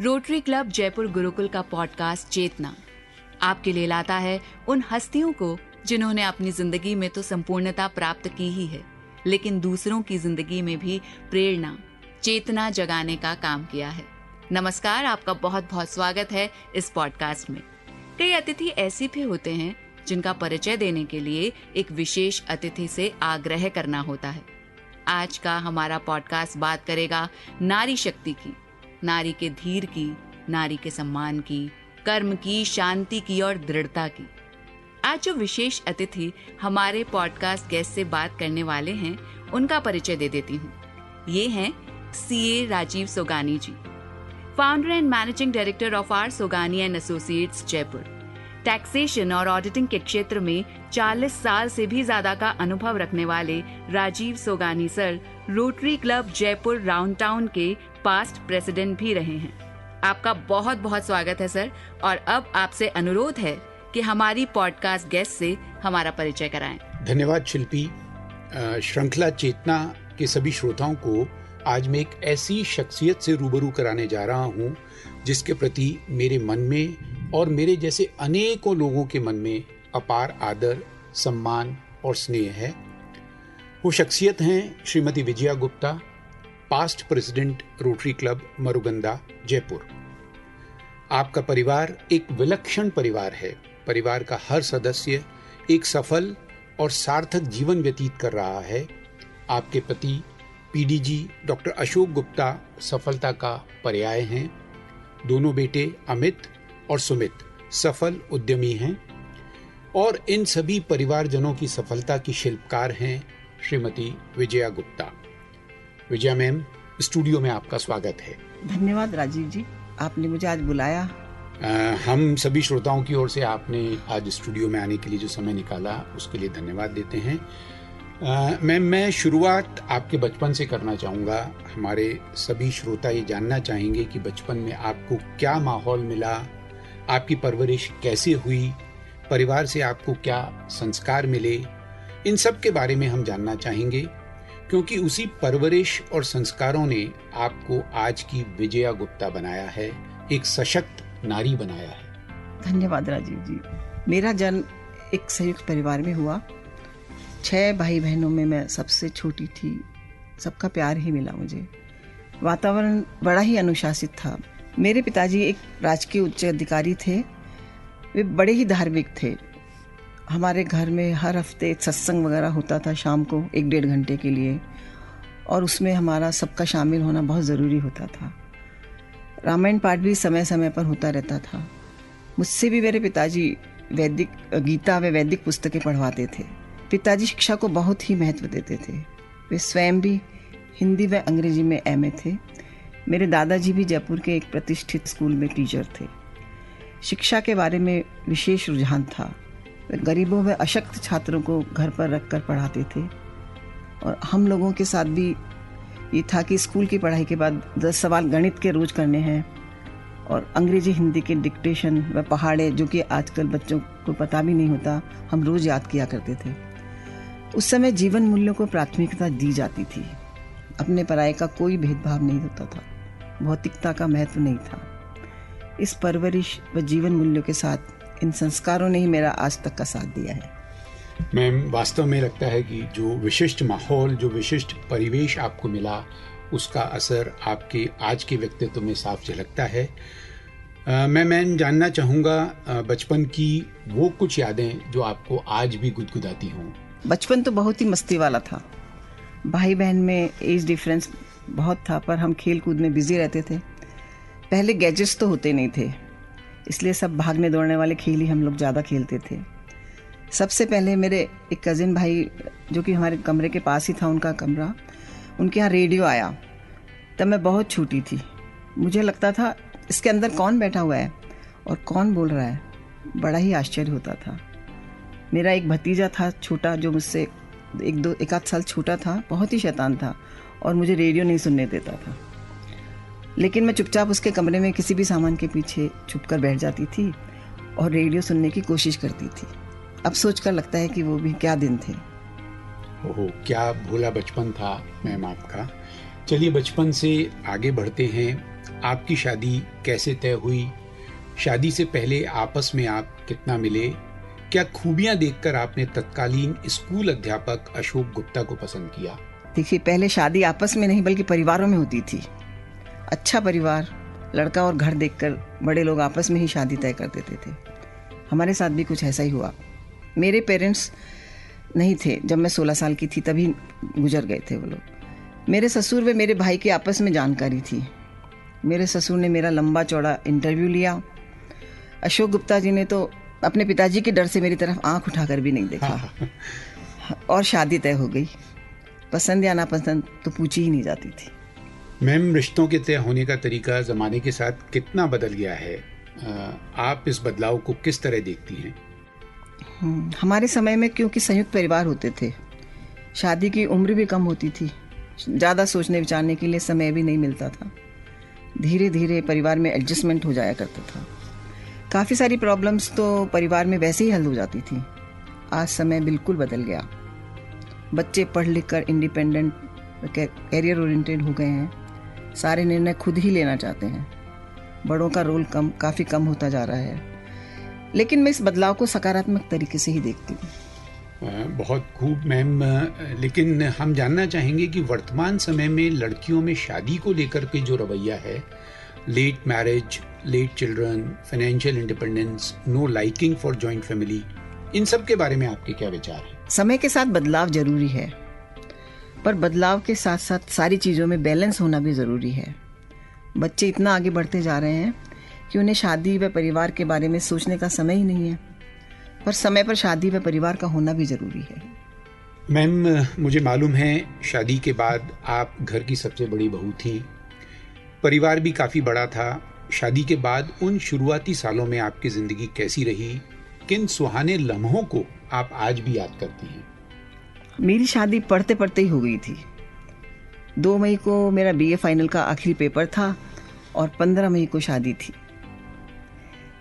Rotary club Jaipur Gurukul का podcast चेतना आपके लिए लाता है उन हस्तियों को जिन्होंने अपनी जिंदगी में तो संपूर्णता प्राप्त की ही है, लेकिन दूसरों की जिंदगी में भी प्रेरणा, चेतना जगाने का काम किया है। नमस्कार, आपका बहुत बहुत स्वागत है इस पॉडकास्ट में। कई अतिथि ऐसे भी होते हैं जिनका परिचय देने के लिए एक विशेष अतिथि से आग्रह करना होता है। आज का हमारा पॉडकास्ट बात करेगा नारी शक्ति की, नारी के धीर की, नारी के सम्मान की, कर्म की, शांति की और दृढ़ता की। आज जो विशेष अतिथि हमारे पॉडकास्ट गेस्ट से बात करने वाले हैं, उनका परिचय दे देती हूँ। ये हैं CA Rajiv Sogani ji, founder and managing director of R Sogani and associates Jaipur. Taxation और ऑडिटिंग के क्षेत्र में 40 साल से भी ज्यादा का अनुभव रखने वाले Rajiv Sogani sir Rotary club Jaipur round town के पास्ट प्रेसिडेंट भी रहे हैं। आपका बहुत बहुत स्वागत है सर, और अब आपसे अनुरोध है कि हमारी पॉडकास्ट गेस्ट से हमारा परिचय कराएं। धन्यवाद शिल्पी। श्रृंखला चेतना के सभी श्रोताओं को आज मैं एक ऐसी शख्सियत से रूबरू कराने जा रहा हूं जिसके प्रति मेरे मन में और मेरे जैसे अनेकों लोगों के मन में अपार आदर, सम्मान और स्नेह है। वो शख्सियत हैं Shrimati Vijaya Gupta, past president rotary club Marugandha Jaipur. आपका परिवार एक विलक्षण परिवार है। परिवार का हर सदस्य एक सफल और सार्थक जीवन व्यतीत कर रहा है। आपके पति पीडीजी डॉक्टर अशोक गुप्ता सफलता का पर्याय हैं। दोनों बेटे अमित और सुमित सफल उद्यमी हैं और इन सभी परिवारजनों की सफलता की शिल्पकार हैं श्रीमती विजया गुप्ता। विजया मैम, स्टूडियो में आपका स्वागत है। धन्यवाद राजीव जी, आपने मुझे आज बुलाया। हम सभी श्रोताओं की ओर से आपने आज स्टूडियो में आने के लिए जो समय निकाला उसके लिए धन्यवाद देते हैं। मैम, मैं शुरुआत आपके बचपन से करना चाहूँगा। हमारे सभी श्रोता ये जानना चाहेंगे कि बचपन में आपको क्या माहौल मिला, आपकी परवरिश कैसे हुई, परिवार से आपको क्या संस्कार मिले, इन सब के बारे में हम जानना चाहेंगे, क्योंकि उसी परवरिश और संस्कारों ने आपको आज की विजया गुप्ता बनाया है, एक सशक्त नारी बनाया है। धन्यवाद राजीव जी। मेरा जन्म एक संयुक्त परिवार में हुआ। 6 भाई बहनों में मैं सबसे छोटी थी। सबका प्यार ही मिला मुझे। वातावरण बड़ा ही अनुशासित था। मेरे पिताजी एक राजकीय उच्च अधिकारी थे। वे बड़े ही धार्मिक थे। हमारे घर में हर हफ्ते सत्संग वगैरह होता था शाम को 1-1.5 घंटे के लिए, और उसमें हमारा सबका शामिल होना बहुत ज़रूरी होता था। रामायण पाठ भी समय समय पर होता रहता था। मुझसे भी मेरे पिताजी वैदिक गीता व वैदिक पुस्तकें पढ़वाते थे। पिताजी शिक्षा को बहुत ही महत्व देते थे। वे स्वयं भी हिंदी व अंग्रेजी में एमए थे। मेरे दादाजी भी जयपुर के एक प्रतिष्ठित स्कूल में टीचर थे। शिक्षा के बारे में विशेष रुझान था। वे गरीबों व अशक्त छात्रों को घर पर रखकर पढ़ाते थे, और हम लोगों के साथ भी ये था कि स्कूल की पढ़ाई के बाद 10 सवाल गणित के रोज करने हैं, और अंग्रेजी हिंदी के डिक्टेशन व पहाड़े, जो कि आजकल बच्चों को पता भी नहीं होता, हम रोज याद किया करते थे। उस समय जीवन मूल्यों को प्राथमिकता दी जाती थी। अपने पराये का कोई भेदभाव नहीं होता था। भौतिकता का महत्व नहीं था। इस परवरिश व जीवन मूल्यों के साथ इन संस्कारों ने ही मेरा आज तक का साथ दिया है। मैम, वास्तव में लगता है कि जो विशिष्ट माहौल, जो विशिष्ट परिवेश आपको मिला, उसका असर आपके आज के व्यक्तित्व में साफ झलकता है। मैं जानना चाहूँगा बचपन की वो कुछ यादें जो आपको आज भी गुदगुदाती हों। बचपन तो बहुत ही मस्ती वाला था। भाई बहन में एज डिफरेंस बहुत था, पर हम खेल कूद में बिजी रहते थे। पहले गैजेट्स तो होते नहीं थे, इसलिए सब भागने दौड़ने वाले खेल ही हम लोग ज़्यादा खेलते थे। सबसे पहले मेरे एक कज़िन भाई, जो कि हमारे कमरे के पास ही था उनका कमरा, उनके यहाँ रेडियो आया। तब मैं बहुत छोटी थी। मुझे लगता था इसके अंदर कौन बैठा हुआ है और कौन बोल रहा है। बड़ा ही आश्चर्य होता था। मेरा एक भतीजा था छोटा, जो मुझसे 1-2 साल छोटा था। बहुत ही शैतान था और मुझे रेडियो नहीं सुनने देता था। लेकिन मैं चुपचाप उसके कमरे में किसी भी सामान के पीछे छुप कर बैठ जाती थी और रेडियो सुनने की कोशिश करती थी। अब सोचकर लगता है कि वो भी क्या दिन थे। ओहो, क्या भोला बचपन था मैम आपका। चलिए बचपन से आगे बढ़ते हैं। आपकी शादी कैसे तय हुई? शादी से पहले आपस में आप कितना मिले? क्या खूबियां देखकर आपने तत्कालीन स्कूल अध्यापक अशोक गुप्ता को पसंद किया? देखिए, पहले शादी आपस में नहीं बल्कि परिवारों में होती थी। अच्छा परिवार, लड़का और घर देखकर बड़े लोग आपस में ही शादी तय कर देते थे। हमारे साथ भी कुछ ऐसा ही हुआ। मेरे पेरेंट्स नहीं थे जब मैं 16 साल की थी, तभी गुजर गए थे वो लोग। मेरे ससुर व मेरे भाई की आपस में जानकारी थी। मेरे ससुर ने मेरा लंबा चौड़ा इंटरव्यू लिया। अशोक गुप्ता जी ने तो अपने पिताजी के डर से मेरी तरफ आंख उठाकर भी नहीं देखा और शादी तय हो गई। पसंद या नापसंद तो पूछी ही नहीं जाती थी। मैम, रिश्तों के तय होने का तरीका ज़माने के साथ कितना बदल गया है? आप इस बदलाव को किस तरह देखती हैं? हमारे समय में क्योंकि संयुक्त परिवार होते थे, शादी की उम्र भी कम होती थी, ज़्यादा सोचने विचारने के लिए समय भी नहीं मिलता था। धीरे धीरे परिवार में एडजस्टमेंट हो जाया करता था। काफ़ी सारी प्रॉब्लम्स तो परिवार में वैसे ही हल हो जाती थी। आज समय बिल्कुल बदल गया। बच्चे पढ़ लिख कर इंडिपेंडेंट, कैरियर ओरिएंटेड हो गए हैं। सारे निर्णय खुद ही लेना चाहते हैं। बड़ों का रोल काफ़ी कम होता जा रहा है। लेकिन मैं इस बदलाव को सकारात्मक तरीके से ही देखती हूँ। बहुत खूब मैम, लेकिन हम जानना चाहेंगे कि वर्तमान समय में लड़कियों में शादी को लेकर के जो रवैया है, late marriage, late children, financial independence, no liking for joint family, इन सब के बारे में आपके क्या विचार हैं? समय के साथ बदलाव जरूरी है, पर बदलाव के साथ साथ सारी चीज़ों में बैलेंस होना भी ज़रूरी है। बच्चे इतना आगे बढ़ते जा रहे हैं कि उन्हें शादी व परिवार के बारे में सोचने का समय ही नहीं है, पर समय पर शादी व परिवार का होना भी ज़रूरी है। मैम, मुझे मालूम है शादी के बाद आप घर की सबसे बड़ी बहू थी। परिवार भी काफ़ी बड़ा था। शादी के बाद उन शुरुआती सालों में आपकी ज़िंदगी कैसी रही? किन सुहाने लम्हों को आप आज भी याद करती हैं? मेरी शादी पढ़ते पढ़ते ही हो गई थी। 2 मई को मेरा BA फाइनल का आखिरी पेपर था और 15 मई को शादी थी।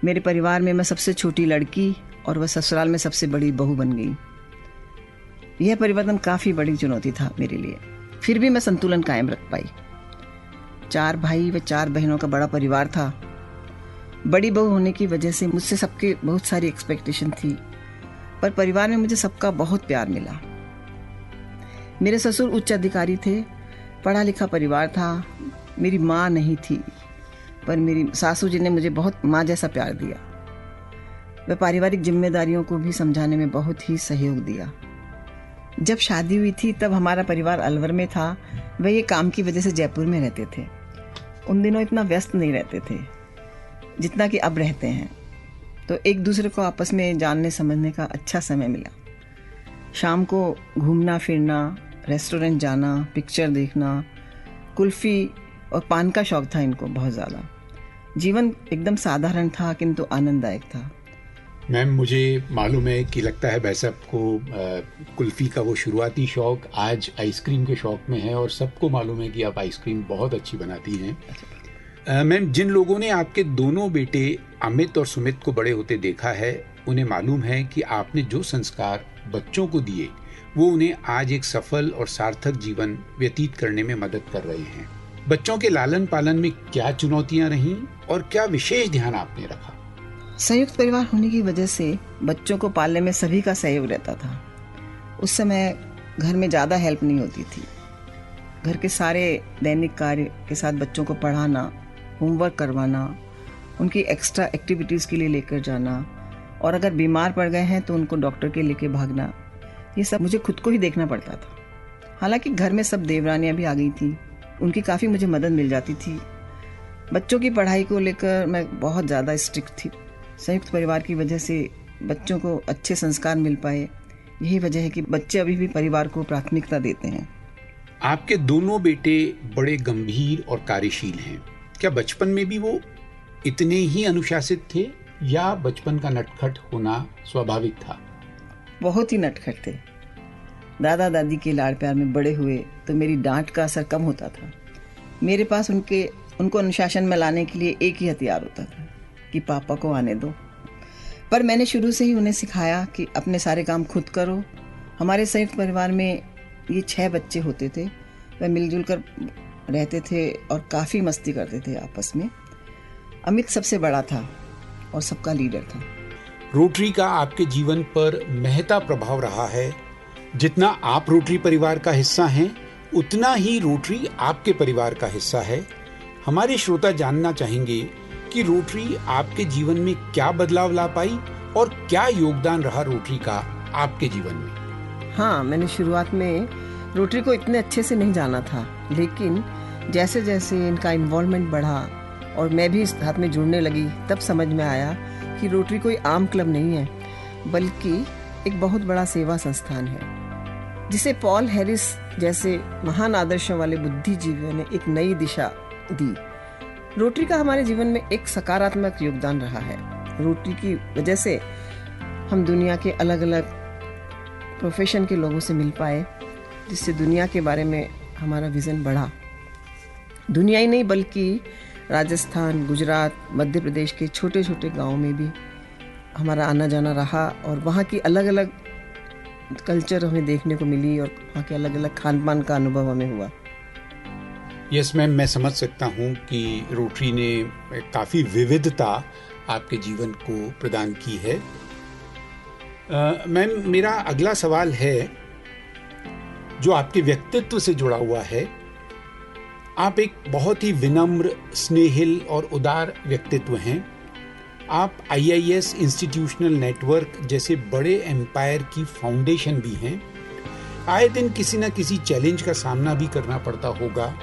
मेरे परिवार में मैं सबसे छोटी लड़की और वह ससुराल में सबसे बड़ी बहू बन गई। यह परिवर्तन काफ़ी बड़ी चुनौती था मेरे लिए, फिर भी मैं संतुलन कायम रख पाई। 4 भाई व 4 बहनों का बड़ा परिवार था। बड़ी बहू होने की वजह से मुझसे सबके बहुत सारी एक्सपेक्टेशन थी, पर परिवार में मुझे सबका बहुत प्यार मिला। मेरे ससुर उच्च अधिकारी थे, पढ़ा लिखा परिवार था। मेरी माँ नहीं थी, पर मेरी सासू जी ने मुझे बहुत माँ जैसा प्यार दिया। वह पारिवारिक जिम्मेदारियों को भी समझाने में बहुत ही सहयोग दिया। जब शादी हुई थी तब हमारा परिवार अलवर में था। वह ये काम की वजह से जयपुर में रहते थे। उन दिनों इतना व्यस्त नहीं रहते थे जितना कि अब रहते हैं, तो एक दूसरे को आपस में जानने समझने का अच्छा समय मिला। शाम को घूमना फिरना, रेस्टोरेंट जाना, पिक्चर देखना, कुल्फ़ी और पान का शौक़ था इनको बहुत ज़्यादा। जीवन एकदम साधारण था किंतु आनंददायक था। मैम, मुझे मालूम है कि लगता है वैसे आपको कुल्फ़ी का वो शुरुआती शौक़ आज आइसक्रीम के शौक़ में है, और सबको मालूम है कि आप आइसक्रीम बहुत अच्छी बनाती हैं। मैम, जिन लोगों ने आपके दोनों बेटे अमित और सुमित को बड़े होते देखा है, उन्हें मालूम है कि आपने जो संस्कार बच्चों को दिए वो उन्हें आज एक सफल और सार्थक जीवन व्यतीत करने में मदद कर रहे हैं। बच्चों के लालन पालन में क्या चुनौतियां रहीं और क्या विशेष ध्यान आपने रखा? संयुक्त परिवार होने की वजह से बच्चों को पालने में सभी का सहयोग रहता था। उस समय घर में ज़्यादा हेल्प नहीं होती थी। घर के सारे दैनिक कार्य के साथ बच्चों को पढ़ाना, होमवर्क करवाना, उनकी एक्स्ट्रा एक्टिविटीज़ के लिए लेकर जाना, और अगर बीमार पड़ गए हैं तो उनको डॉक्टर के लेके भागना, ये सब मुझे खुद को ही देखना पड़ता था। हालांकि घर में सब देवरानियाँ भी आ गई थी, उनकी काफ़ी मुझे मदद मिल जाती थी। बच्चों की पढ़ाई को लेकर मैं बहुत ज़्यादा स्ट्रिक्ट थी। संयुक्त परिवार की वजह से बच्चों को अच्छे संस्कार मिल पाए। यही वजह है कि बच्चे अभी भी परिवार को प्राथमिकता देते हैं। आपके दोनों बेटे बड़े गंभीर और कार्यशील हैं। क्या बचपन में भी वो इतने ही अनुशासित थे या बचपन का नटखट होना स्वाभाविक था? बहुत ही नटखट थे। दादा दादी के लाड़ प्यार में बड़े हुए तो मेरी डांट का असर कम होता था। मेरे पास उनको अनुशासन में लाने के लिए एक ही हथियार होता था कि पापा को आने दो। पर मैंने शुरू से ही उन्हें सिखाया कि अपने सारे काम खुद करो। हमारे संयुक्त परिवार में ये 6 बच्चे होते थे। वह मिलजुल कर रहते थे और काफ़ी मस्ती करते थे आपस में। अमित सबसे बड़ा था और सबका लीडर था। रोटरी का आपके जीवन पर महता प्रभाव रहा है। जितना आप रोटरी परिवार का हिस्सा हैं, उतना ही रोटरी आपके परिवार का हिस्सा है। हमारे श्रोता जानना चाहेंगे कि रोटरी आपके जीवन में क्या बदलाव ला पाई और क्या योगदान रहा रोटरी का आपके जीवन में। हाँ, मैंने शुरुआत में रोटरी को इतने अच्छे से नहीं जाना था, लेकिन जैसे जैसे इनका इन्वॉल्वमेंट बढ़ा और मैं भी इस साथ में जुड़ने लगी, तब समझ में आया कि रोटरी कोई आम क्लब नहीं है, बल्कि एक बहुत बड़ा सेवा संस्थान है, जिसे पॉल हैरिस जैसे महान आदर्शों वाले बुद्धिजीवियों ने एक नई दिशा दी। रोटरी का हमारे जीवन में एक सकारात्मक योगदान रहा है। रोटरी की वजह से हम दुनिया के अलग अलग प्रोफेशन के लोगों से मिल पाए, जिससे दुनिया के बारे में हमारा विजन बढ़ा। दुनिया ही नहीं, बल्कि राजस्थान, गुजरात, मध्य प्रदेश के छोटे छोटे गाँव में भी हमारा आना जाना रहा और वहाँ की अलग अलग कल्चर हमें देखने को मिली और वहाँ के अलग अलग खान पान का अनुभव हमें हुआ। यस मैम, मैं समझ सकता हूँ कि रोटरी ने काफ़ी विविधता आपके जीवन को प्रदान की है। मैम, मेरा अगला सवाल है जो आपके व्यक्तित्व से जुड़ा हुआ है। आप एक बहुत ही विनम्र, स्नेहिल और उदार व्यक्तित्व हैं। आप IIS इंस्टीट्यूशनल नेटवर्क जैसे बड़े एम्पायर की फाउंडेशन भी हैं। आए दिन किसी न किसी चैलेंज का सामना भी करना पड़ता होगा।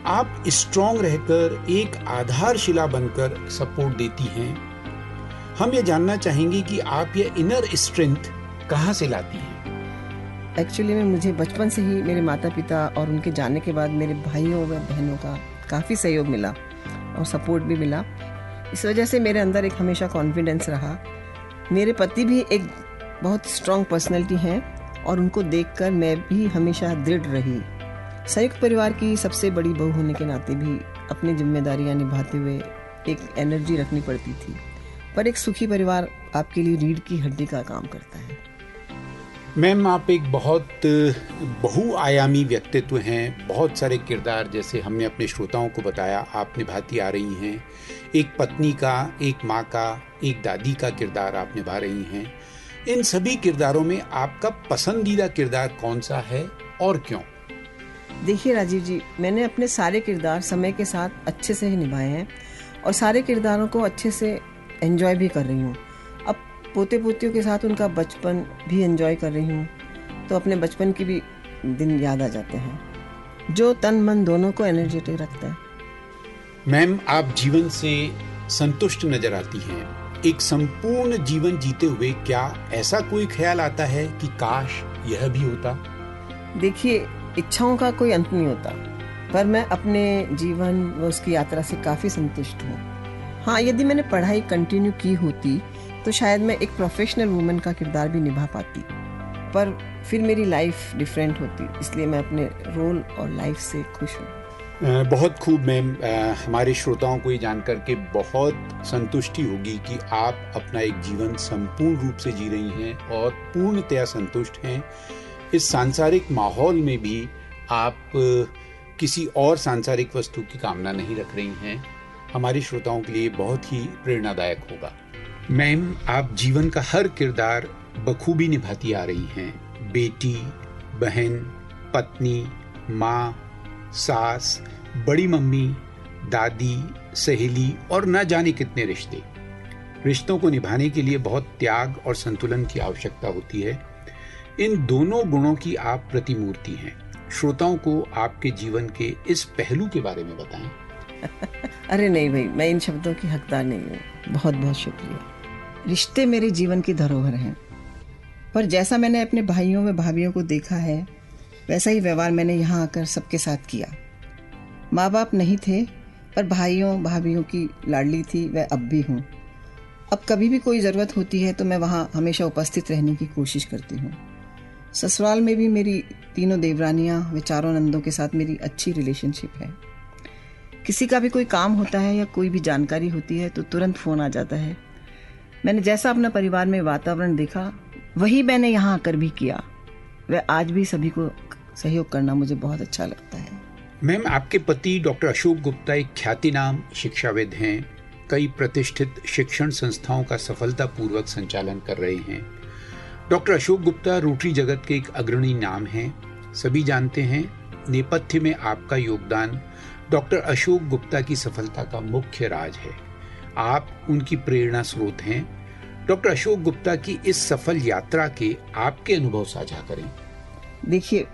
आप स्ट्रॉन्ग रहकर एक आधारशिला बनकर सपोर्ट देती हैं। हम ये जानना चाहेंगे कि आप ये इनर स्ट्रेंथ कहाँ से लाती हैं? एक्चुअली में मुझे बचपन से ही मेरे माता पिता और उनके जाने के बाद मेरे भाइयों व बहनों का काफ़ी सहयोग मिला और सपोर्ट भी मिला। इस वजह से मेरे अंदर एक हमेशा कॉन्फिडेंस रहा। मेरे पति भी एक बहुत स्ट्रॉन्ग पर्सनैलिटी हैं और उनको देखकर मैं भी हमेशा दृढ़ रही। संयुक्त परिवार की सबसे बड़ी बहू होने के नाते भी अपनी जिम्मेदारियां निभाते हुए एक एनर्जी रखनी पड़ती थी, पर एक सुखी परिवार आपके लिए रीढ़ की हड्डी का काम करता है। मैम, आप एक बहुत बहुआयामी व्यक्तित्व हैं। बहुत सारे किरदार, जैसे हमने अपने श्रोताओं को बताया, आप निभाती आ रही हैं। एक पत्नी का, एक माँ का, एक दादी का किरदार आप निभा रही हैं। इन सभी किरदारों में आपका पसंदीदा किरदार कौन सा है और क्यों? देखिए राजीव जी, मैंने अपने सारे किरदार समय के साथ अच्छे से ही निभाए हैं और सारे किरदारों को अच्छे से एंजॉय भी कर रही हूँ। अब पोते पोतियों के साथ उनका बचपन भी एंजॉय कर रही हूँ, तो अपने बचपन की भी दिन याद आ जाते हैं, जो तन मन दोनों को एनर्जेटिक रखता है। मैम, आप जीवन से संतुष्ट नजर आती हैं। एक संपूर्ण जीवन जीते हुए क्या ऐसा कोई ख्याल आता है कि काश यह भी होता? देखिए, इच्छाओं का कोई अंत नहीं होता, पर मैं अपने जीवन व उसकी यात्रा से काफ़ी संतुष्ट हूँ। हाँ, यदि मैंने पढ़ाई कंटिन्यू की होती तो शायद मैं एक प्रोफेशनल वुमन का किरदार भी निभा पाती, पर फिर मेरी लाइफ डिफरेंट होती, इसलिए मैं अपने रोल और लाइफ से खुश हूँ। बहुत खूब मैम। हमारे श्रोताओं को ये जानकर के बहुत संतुष्टि होगी कि आप अपना एक जीवन संपूर्ण रूप से जी रही हैं और पूर्णतया संतुष्ट हैं। इस सांसारिक माहौल में भी आप किसी और सांसारिक वस्तु की कामना नहीं रख रही हैं। हमारे श्रोताओं के लिए बहुत ही प्रेरणादायक होगा। मैम, आप जीवन का हर किरदार बखूबी निभाती आ रही हैं। बेटी, बहन, पत्नी, माँ, सास, बड़ी मम्मी, दादी, सहेली और न जाने कितने रिश्ते। रिश्तों को निभाने के लिए बहुत त्याग और संतुलन की आवश्यकता होती है। इन दोनों गुणों की आप प्रतिमूर्ति हैं। श्रोताओं को आपके जीवन के इस पहलू के बारे में बताएं। अरे नहीं भाई, मैं इन शब्दों की हकदार नहीं हूँ। बहुत बहुत शुक्रिया। रिश्ते मेरे जीवन की धरोहर हैं, पर जैसा मैंने अपने भाइयों व भाभियों को देखा है, वैसा ही व्यवहार मैंने यहाँ आकर सबके साथ किया। माँ बाप नहीं थे, पर भाइयों भाभियों की लाडली थी, वह अब भी हूँ। अब कभी भी कोई ज़रूरत होती है तो मैं वहाँ हमेशा उपस्थित रहने की कोशिश करती हूँ। ससुराल में भी मेरी तीनों देवरानियाँ व चारों नंदों के साथ मेरी अच्छी रिलेशनशिप है। किसी का भी कोई काम होता है या कोई भी जानकारी होती है तो तुरंत फ़ोन आ जाता है। मैंने जैसा अपना परिवार में वातावरण देखा, वही मैंने यहाँ आकर भी किया। वह आज भी सभी को सहयोग करना मुझे बहुत अच्छा लगता है। मैम, आपके पति डॉक्टर अशोक गुप्ता एक ख्यातिनाम शिक्षाविद हैं, कई प्रतिष्ठित शिक्षण संस्थाओं का सफलतापूर्वक संचालन कर रहे हैं। डॉक्टर अशोक गुप्ता रोटरी जगत के एक अग्रणी नाम हैं। सभी जानते हैं नेपथ्य में आपका योगदान डॉक्टर अशोक गुप्ता की सफलता का मुख्य राज है। आप उनकी प्रेरणा स्रोत हैं। डॉक्टर अशोक गुप्ता की इस सफल यात्रा के आपके अनुभव साझा करें। देखिए,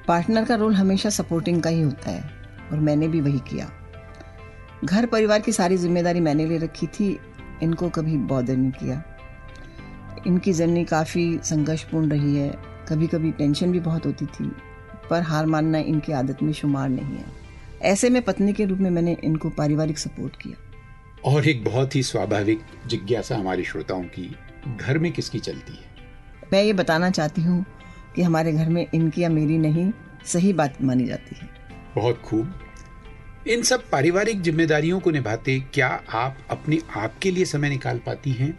पार्टनर का रोल हमेशा सपोर्टिंग का ही होता है और मैंने भी वही किया। घर परिवार की सारी जिम्मेदारी मैंने ले रखी थी, इनको कभी बॉदर नहीं किया। इनकी जर्नी काफ़ी संघर्षपूर्ण रही है, कभी कभी टेंशन भी बहुत होती थी, पर हार मानना इनकी आदत में शुमार नहीं है। ऐसे में पत्नी के रूप में मैंने इनको पारिवारिक सपोर्ट किया। और एक बहुत ही स्वाभाविक जिज्ञासा हमारे श्रोताओं की, घर में किसकी चलती है? मैं ये बताना चाहती हूँ कि हमारे घर में इनकी या मेरी नहीं, सही बात मानी जाती है। बहुत खूब। इन सब पारिवारिक जिम्मेदारियों को निभाते क्या आप अपने आप के लिए समय निकाल पाती हैं?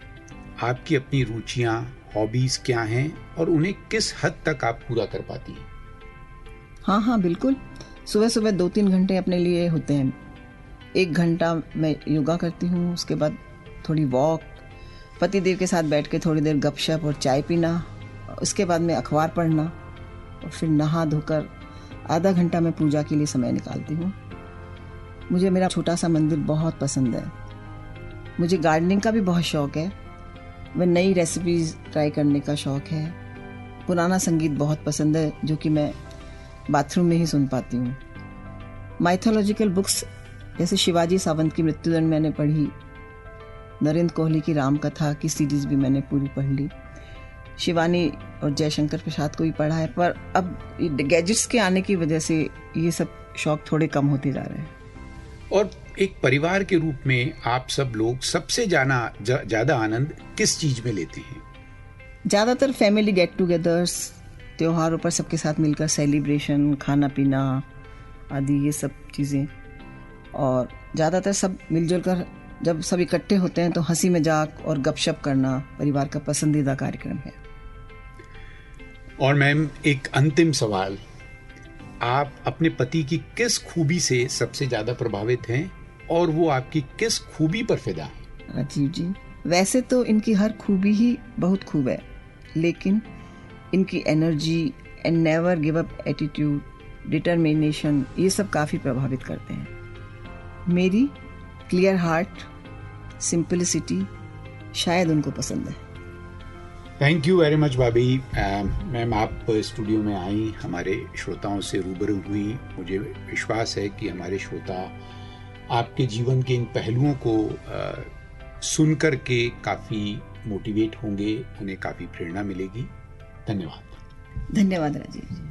आपकी अपनी रुचियां, हॉबीज क्या हैं और उन्हें किस हद तक आप पूरा कर पाती हैं? हाँ, बिल्कुल। सुबह सुबह 2-3 घंटे अपने लिए होते हैं। 1 घंटा मैं योगा करती हूँ, उसके बाद थोड़ी वॉक, पतिदेव के साथ बैठ के थोड़ी देर गपशप और चाय पीना, उसके बाद में अखबार पढ़ना और फिर नहा धोकर आधा घंटा मैं पूजा के लिए समय निकालती हूँ। मुझे मेरा छोटा सा मंदिर बहुत पसंद है। मुझे गार्डनिंग का भी बहुत शौक़ है। वह नई रेसिपीज़ ट्राई करने का शौक़ है। पुराना संगीत बहुत पसंद है, जो कि मैं बाथरूम में ही सुन पाती हूँ। माइथोलॉजिकल बुक्स जैसे शिवाजी सावंत की मृत्युदंड मैंने पढ़ी, नरेंद्र कोहली की राम कथा की सीरीज़ भी मैंने पूरी पढ़ ली, शिवानी और जयशंकर प्रसाद को भी पढ़ा है। पर अब गैजेट्स के आने की वजह से ये सब शौक थोड़े कम होते जा रहे हैं। और एक परिवार के रूप में आप सब लोग सबसे ज़्यादा आनंद किस चीज़ में लेते हैं? ज़्यादातर फैमिली गेट टुगेदर्स, त्योहारों पर सबके साथ मिलकर सेलिब्रेशन, खाना पीना आदि ये सब चीज़ें। और ज़्यादातर सब मिलजुल कर जब सब इकट्ठे होते हैं तो हंसी मजाक और गपशप करना परिवार का पसंदीदा कार्यक्रम है। और मैम, एक अंतिम सवाल, आप अपने पति की किस खूबी से सबसे ज़्यादा प्रभावित हैं और वो आपकी किस खूबी पर फिदा है? राजीव जी, वैसे तो इनकी हर खूबी ही बहुत खूब है, लेकिन इनकी energy and never give up attitude, determination, ये सब काफ़ी प्रभावित करते हैं। मेरी क्लियर हार्ट, सिंपलिसिटी शायद उनको पसंद है। थैंक यू वेरी मच भाभी। मैम, आप स्टूडियो में आई, हमारे श्रोताओं से रूबरू हुई। मुझे विश्वास है कि हमारे श्रोता आपके जीवन के इन पहलुओं को सुनकर के काफ़ी मोटिवेट होंगे, उन्हें काफ़ी प्रेरणा मिलेगी। धन्यवाद। धन्यवाद राजीव जी।